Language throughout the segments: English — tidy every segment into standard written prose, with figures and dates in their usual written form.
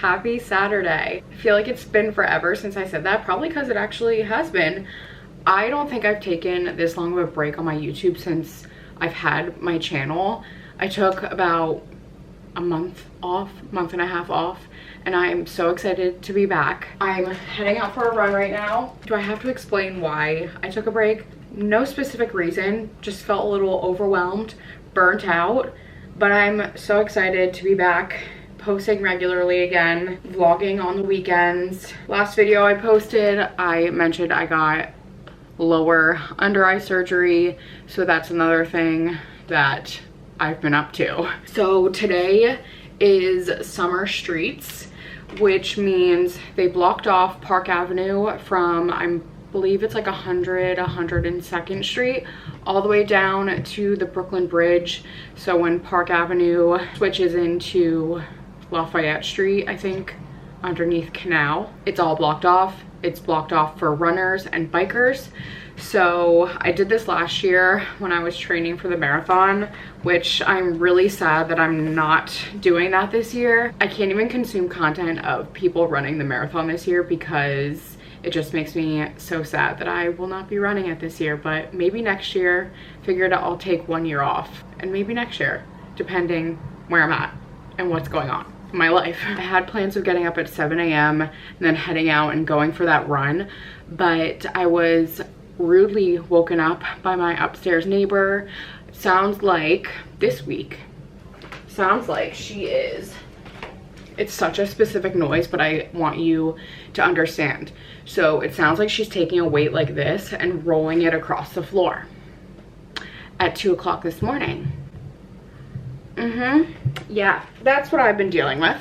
happy Saturday. I feel like it's been forever since I said that, probably because it actually has been. I don't think I've taken this long of a break on my YouTube since I've had my channel. I took about a month and a half off, and I'm so excited to be back. I'm heading out for a run right now. Do I have to explain why I took a break? No specific reason, just felt a little overwhelmed, burnt out, but I'm so excited to be back posting regularly again, vlogging on the weekends. Last video I posted, I mentioned I got lower under eye surgery, so that's another thing that I've been up to. So today is summer streets, which means they blocked off Park Avenue from, I believe it's like 102nd Street all the way down to the Brooklyn Bridge. So when Park Avenue switches into Lafayette Street, I think, underneath Canal, it's all blocked off. It's blocked off for runners and bikers. So I did this last year when I was training for the marathon, which I'm really sad that I'm not doing that this year. I can't even consume content of people running the marathon this year because it just makes me so sad that I will not be running it this year. But maybe next year. Figured I'll take 1 year off, and maybe next year, depending where I'm at and what's going on in my life. I had plans of getting up at 7 a.m. and then heading out and going for that run, but I was rudely woken up by my upstairs neighbor. Sounds like this week, sounds like she is, it's such a specific noise, but I want you to understand. So it sounds like she's taking a weight like this and rolling it across the floor at 2 o'clock this morning. Yeah, that's what I've been dealing with.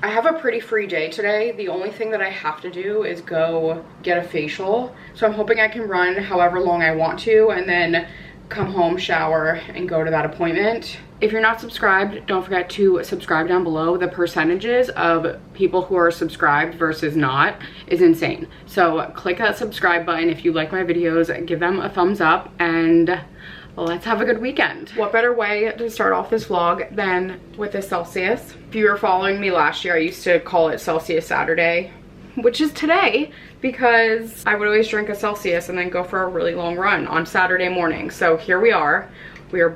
I have a pretty free day today. The only thing that I have to do is go get a facial. So I'm hoping I can run however long I want to and then come home, shower, and go to that appointment. If you're not subscribed, don't forget to subscribe down below. The percentages of people who are subscribed versus not is insane. So click that subscribe button if you like my videos, give them a thumbs up, and let's have a good weekend. What better way to start off this vlog than with a Celsius? If you were following me last year, I used to call it Celsius Saturday, which is today, because I would always drink a Celsius and then go for a really long run on Saturday morning. So here we are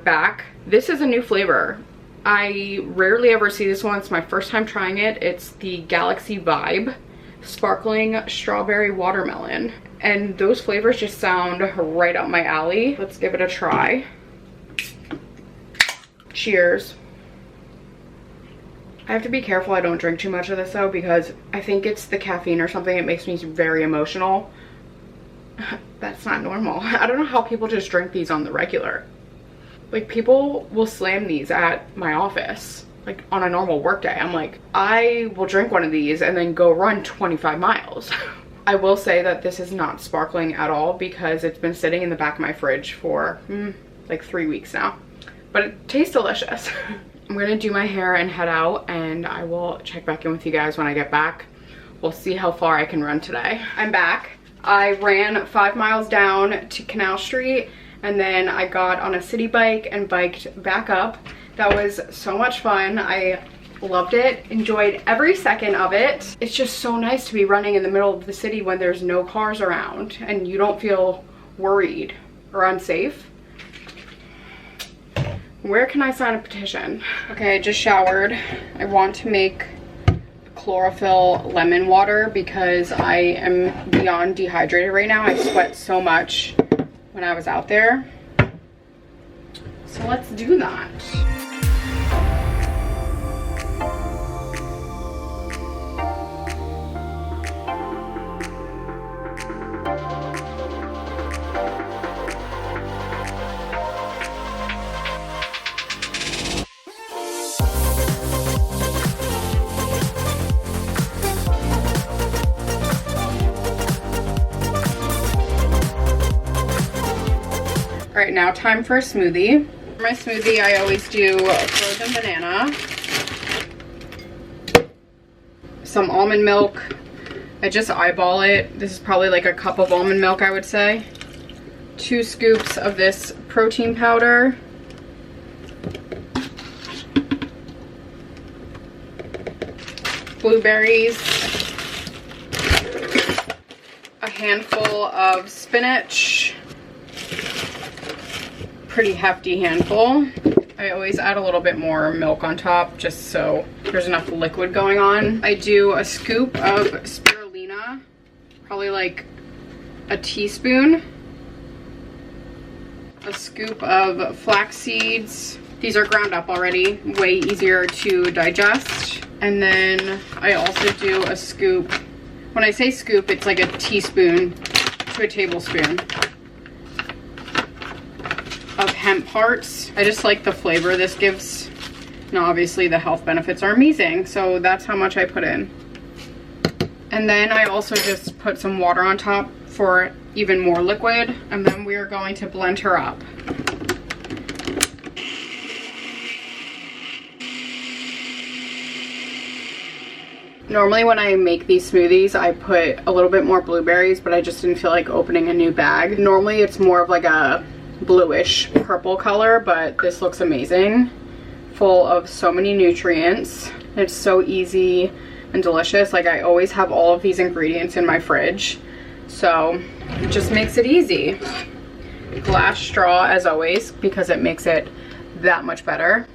back. This is a new flavor. I rarely ever see this one. It's my first time trying it. It's the Galaxy Vibe Sparkling Strawberry Watermelon. And those flavors just sound right up my alley. Let's give it a try. Cheers. I have to be careful I don't drink too much of this though, because I think it's the caffeine or something. It makes me very emotional. That's not normal. I don't know how people just drink these on the regular. Like, people will slam these at my office, like on a normal work day. I'm like, I will drink one of these and then go run 25 miles. I will say that this is not sparkling at all because it's been sitting in the back of my fridge for like 3 weeks now, but it tastes delicious. I'm gonna do my hair and head out, and I will check back in with you guys when I get back. We'll see how far I can run today. I'm back. I ran 5 miles down to Canal Street, and then I got on a city bike and biked back up. That was so much fun. I loved it, enjoyed every second of it. It's just so nice to be running in the middle of the city when there's no cars around and you don't feel worried or unsafe. Where can I sign a petition? Okay, I just showered. I want to make chlorophyll lemon water because I am beyond dehydrated right now. I sweat so much when I was out there. So let's do that. All right, now time for a smoothie. For my smoothie, I always do a frozen banana, some almond milk. I just eyeball it. This is probably like a cup of almond milk, I would say. 2 scoops of this protein powder. blueberries, a handful of spinach, pretty hefty handful. I always add a little bit more milk on top just so there's enough liquid going on. I do a scoop of spirulina, probably like a teaspoon, a scoop of flax seeds. These are ground up already, way easier to digest. And then I also do a scoop. When I say scoop, it's like a teaspoon to a tablespoon of hemp hearts. I just like the flavor this gives. Now obviously the health benefits are amazing, so that's how much I put in. And then I also just put some water on top for even more liquid, and then we are going to blend her up. Normally when I make these smoothies, I put a little bit more blueberries, but I just didn't feel like opening a new bag. Normally it's more of like a bluish purple color, but this looks amazing. Full of so many nutrients. It's so easy and delicious. Like, I always have all of these ingredients in my fridge, so it just makes it easy. Glass straw as always, because it makes it that much better.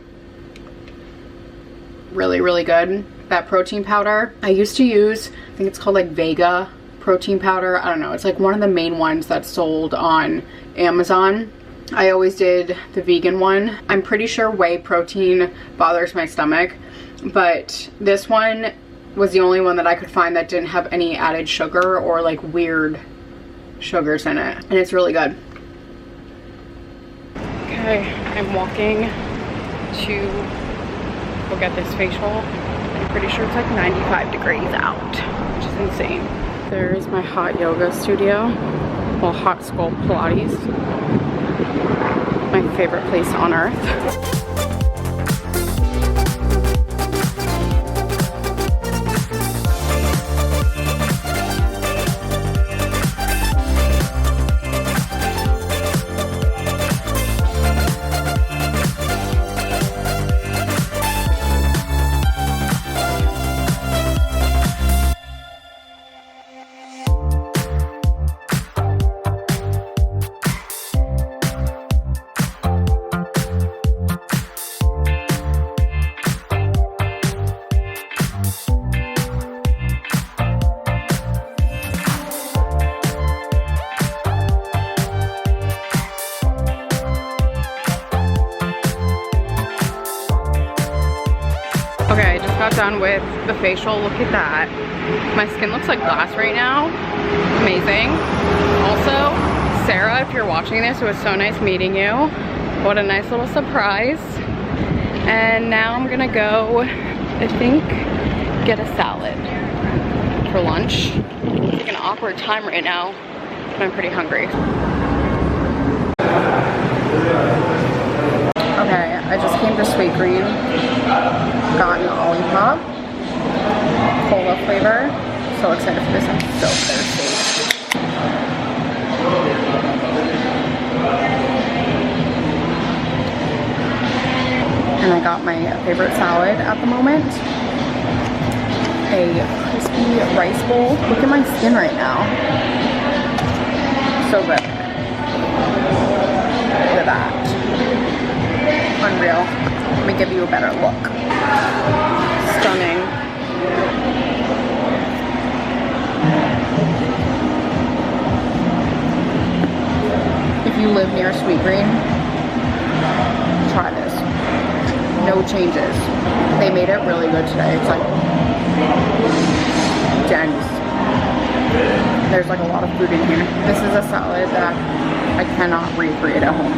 Really, really good. That protein powder I used to use, I think it's called like Vega protein powder. I don't know, it's like one of the main ones that's sold on Amazon. I always did the vegan one. I'm pretty sure whey protein bothers my stomach, but this one was the only one that I could find that didn't have any added sugar or like weird sugars in it, and it's really good. Okay, I'm walking to go get this facial. I'm pretty sure it's like 95 degrees out, which is insane. There's my hot yoga studio. Well, hot skull Pilates. My favorite place on earth. Okay, I just got done with the facial. Look at that. My skin looks like glass right now. Amazing. Also, Sarah, if you're watching this, it was so nice meeting you. What a nice little surprise. And now I'm gonna go, I think, get a salad for lunch. It's like an awkward time right now, but I'm pretty hungry. Okay, I just came to Sweetgreen. Got an Olipop, cola flavor. So excited for this, I'm so thirsty. And I got my favorite salad at the moment. A crispy rice bowl. Look at my skin right now. So good. Look at that. Unreal. Let me give you a better look. Stunning. If you live near Sweetgreen, try this. No changes. They made it really good today. It's like dense. There's like a lot of food in here. This is a salad that I cannot recreate at home.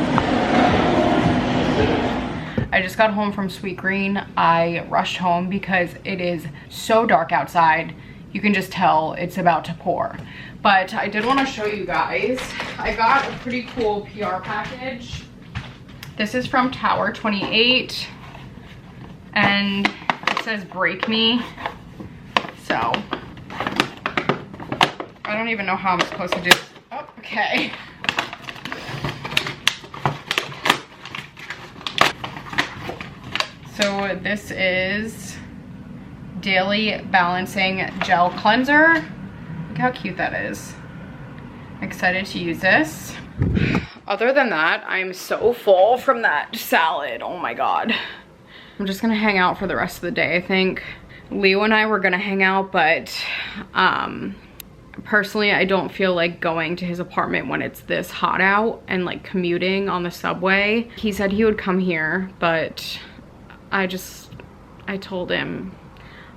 I just got home from Sweetgreen. I rushed home because it is so dark outside. You can just tell it's about to pour. But I did want to show you guys. I got a pretty cool PR package. This is from Tower 28. And it says break me. So I don't even know how I'm supposed to do this. Oh, okay. So this is Daily Balancing Gel Cleanser. Look how cute that is. I'm excited to use this. Other than that, I'm so full from that salad. Oh my God. I'm just gonna hang out for the rest of the day, I think. Leo and I were gonna hang out, but personally, I don't feel like going to his apartment when it's this hot out and like commuting on the subway. He said he would come here, but I told him,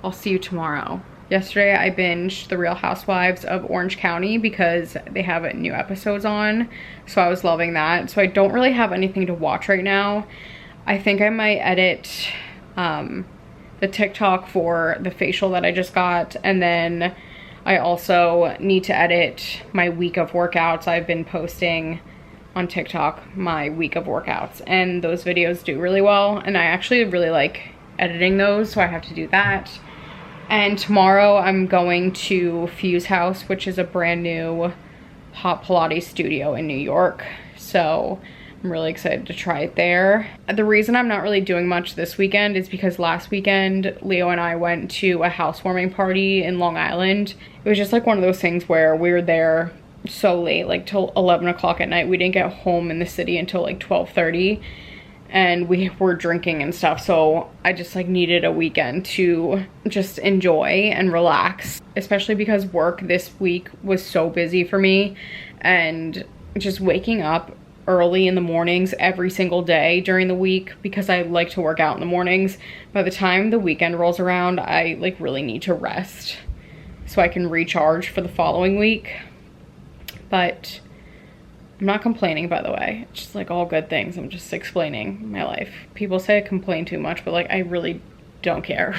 I'll see you tomorrow. Yesterday, I binged The Real Housewives of Orange County because they have new episodes on, so I was loving that. So I don't really have anything to watch right now. I think I might edit the TikTok for the facial that I just got, and then I also need to edit my week of workouts. I've been posting on TikTok my week of workouts, and those videos do really well, and I actually really like editing those, so I have to do that. And tomorrow I'm going to Fuse House, which is a brand new hot Pilates studio in New York, so I'm really excited to try it there. The reason I'm not really doing much this weekend is because last weekend Leo and I went to a housewarming party in Long Island. It was just like one of those things where we were there so late, like till 11 o'clock at night. We didn't get home in the city until like 12:30, and we were drinking and stuff, so I just like needed a weekend to just enjoy and relax, especially because work this week was so busy for me, and just waking up early in the mornings every single day during the week, because I like to work out in the mornings. By the time the weekend rolls around, I like really need to rest so I can recharge for the following week. But I'm not complaining, by the way. It's just like all good things. I'm just explaining my life. People say I complain too much, but like I really don't care.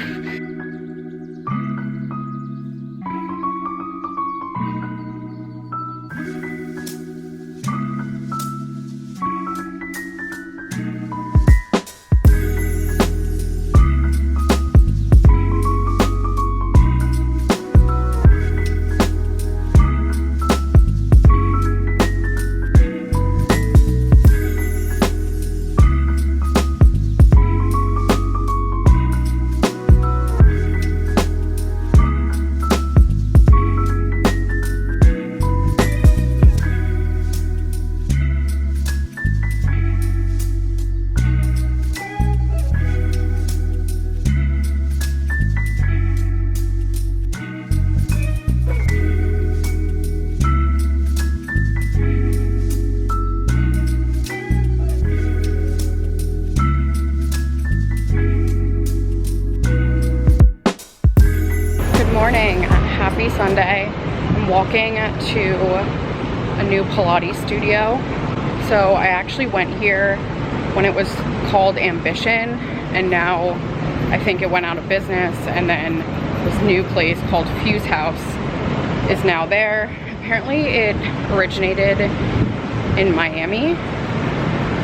Happy Sunday. I'm walking to a new Pilates studio. So I actually went here when it was called Ambition, and now I think it went out of business, and then this new place called Fuse House is now there. Apparently it originated in Miami.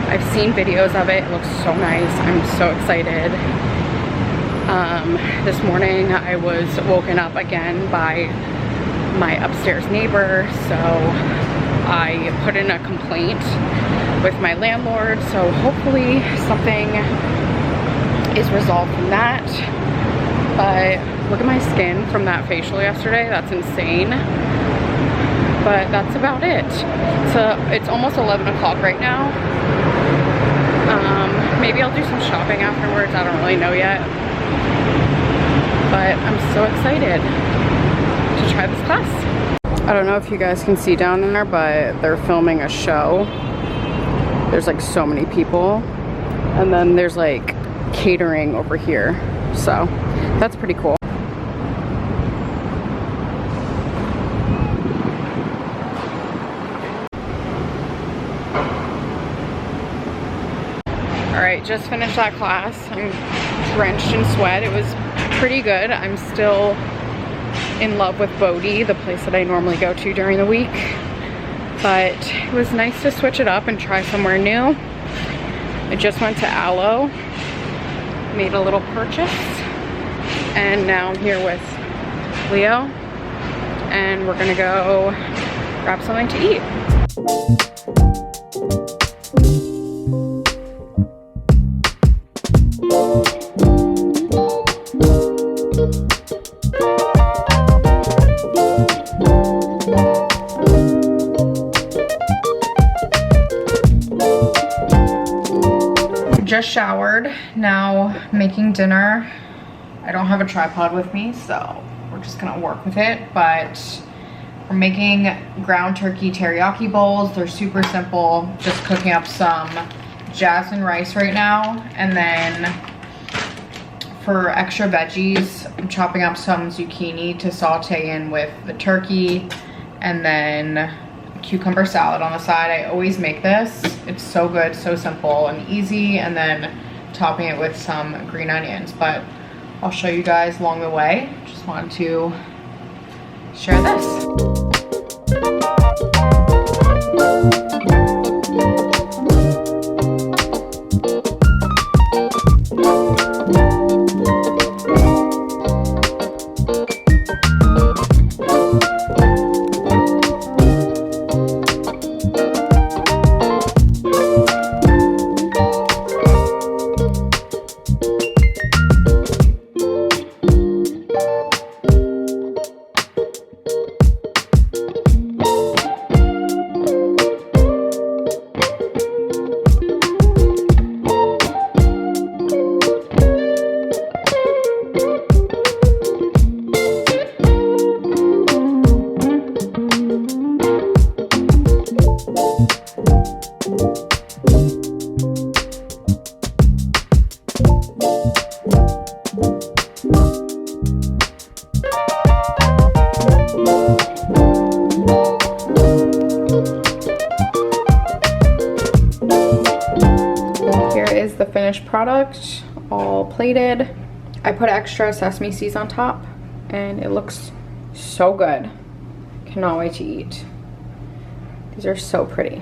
I've seen videos of it. It looks so nice. I'm so excited. This morning I was woken up again by my upstairs neighbor, so I put in a complaint with my landlord, so hopefully something is resolved from that. But look at my skin from that facial yesterday. That's insane. But that's about it. So it's almost 11 o'clock right now. Maybe I'll do some shopping afterwards. I don't really know yet. But I'm so excited to try this class. I don't know if you guys can see down there, but they're filming a show. There's like so many people. And then there's like catering over here. So that's pretty cool. Alright, just finished that class. I'm drenched in sweat. It was pretty good. I'm still in love with Bodhi, the place that I normally go to during the week. But it was nice to switch it up and try somewhere new. I just went to Aloe, made a little purchase, and now I'm here with Leo, and we're gonna go grab something to eat. just showered, now making dinner. I don't have a tripod with me, so we're just gonna work with it, but we're making ground turkey teriyaki bowls. They're super simple, just cooking up some jasmine rice right now, and then for extra veggies, I'm chopping up some zucchini to saute in with the turkey, and then cucumber salad on the side. I always make this. It's so good, so simple and easy, and then topping it with some green onions, but I'll show you guys along the way. Just wanted to share this. The finished product, all plated. I put extra sesame seeds on top and it looks so good. Cannot wait to eat. These are so pretty.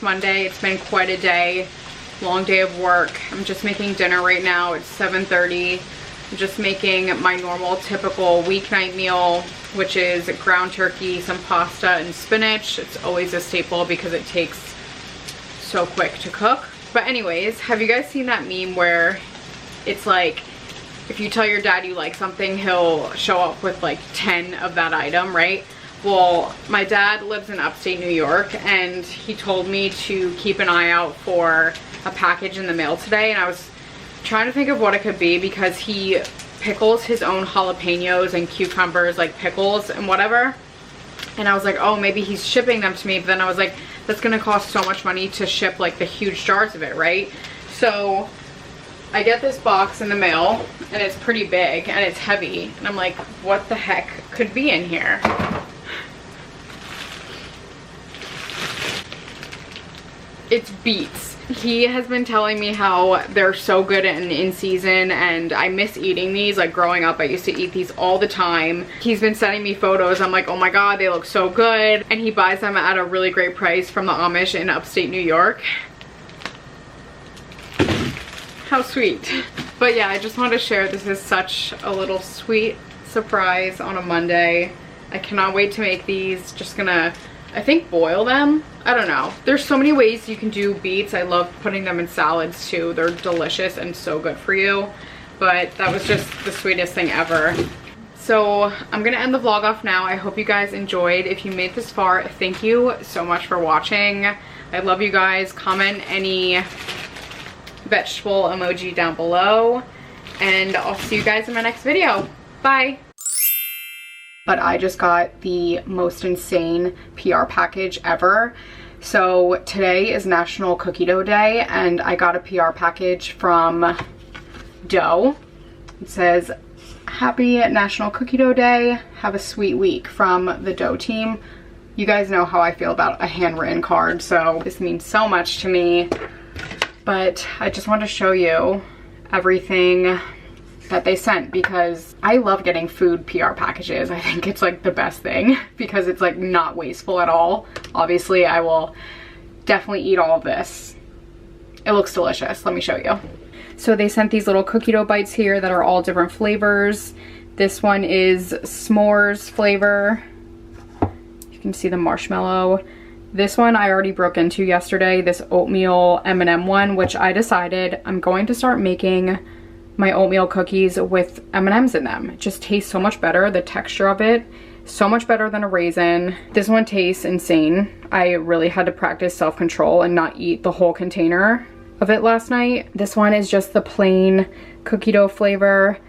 Monday. It's been quite a day, long day of work. I'm just making dinner right now. It's 7:30. I'm just making my normal typical weeknight meal, which is ground turkey, some pasta, and spinach. It's always a staple because it takes so quick to cook. But anyways, have you guys seen that meme where it's like, if you tell your dad you like something, he'll show up with like 10 of that item, right? Well, my dad lives in upstate New York, and he told me to keep an eye out for a package in the mail today, and I was trying to think of what it could be because he pickles his own jalapenos and cucumbers, like pickles and whatever, and I was like, oh, maybe he's shipping them to me, but then I was like, that's gonna cost so much money to ship like the huge jars of it, right? So I get this box in the mail, and it's pretty big and it's heavy, and I'm like, what the heck could be in here? It's beets. He has been telling me how they're so good and in season, and I miss eating these. Like growing up, I used to eat these all the time. He's been sending me photos. I'm like, oh my god, they look so good. And he buys them at a really great price from the Amish in upstate New York. How sweet. But yeah, I just wanted to share, this is such a little sweet surprise on a Monday. I cannot wait to make these. Just gonna, I think, boil them. I don't know. There's so many ways you can do beets. I love putting them in salads too. They're delicious and so good for you. But that was just the sweetest thing ever. So I'm gonna end the vlog off now. I hope you guys enjoyed. If you made this far, thank you so much for watching. I love you guys. Comment any vegetable emoji down below, and I'll see you guys in my next video. Bye. But I just got the most insane PR package ever. So today is National Cookie Dough Day, and I got a PR package from Dough. It says, happy National Cookie Dough Day, have a sweet week, from the Dough team. You guys know how I feel about a handwritten card, so this means so much to me. But I just wanted to show you everything that they sent, because I love getting food PR packages. I think it's like the best thing because it's like not wasteful at all. Obviously, I will definitely eat all of this. It looks delicious. Let me show you. So they sent these little cookie dough bites here that are all different flavors. This one is s'mores flavor. You can see the marshmallow. This one I already broke into yesterday, this oatmeal M&M one, which I decided I'm going to start making my oatmeal cookies with M&Ms in them. It just tastes so much better. The texture of it, so much better than a raisin. This one tastes insane. I really had to practice self-control and not eat the whole container of it last night. This one is just the plain cookie dough flavor.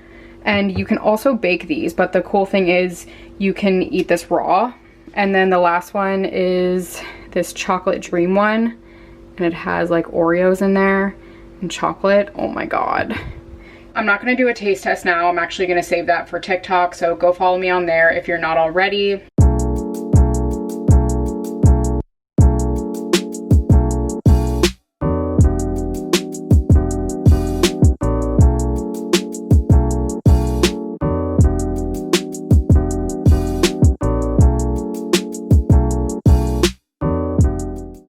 And you can also bake these, but the cool thing is you can eat this raw. And then the last one is this chocolate dream one, and it has like Oreos in there and chocolate. Oh my God. I'm not gonna do a taste test now. I'm actually gonna save that for TikTok, so go follow me on there if you're not already.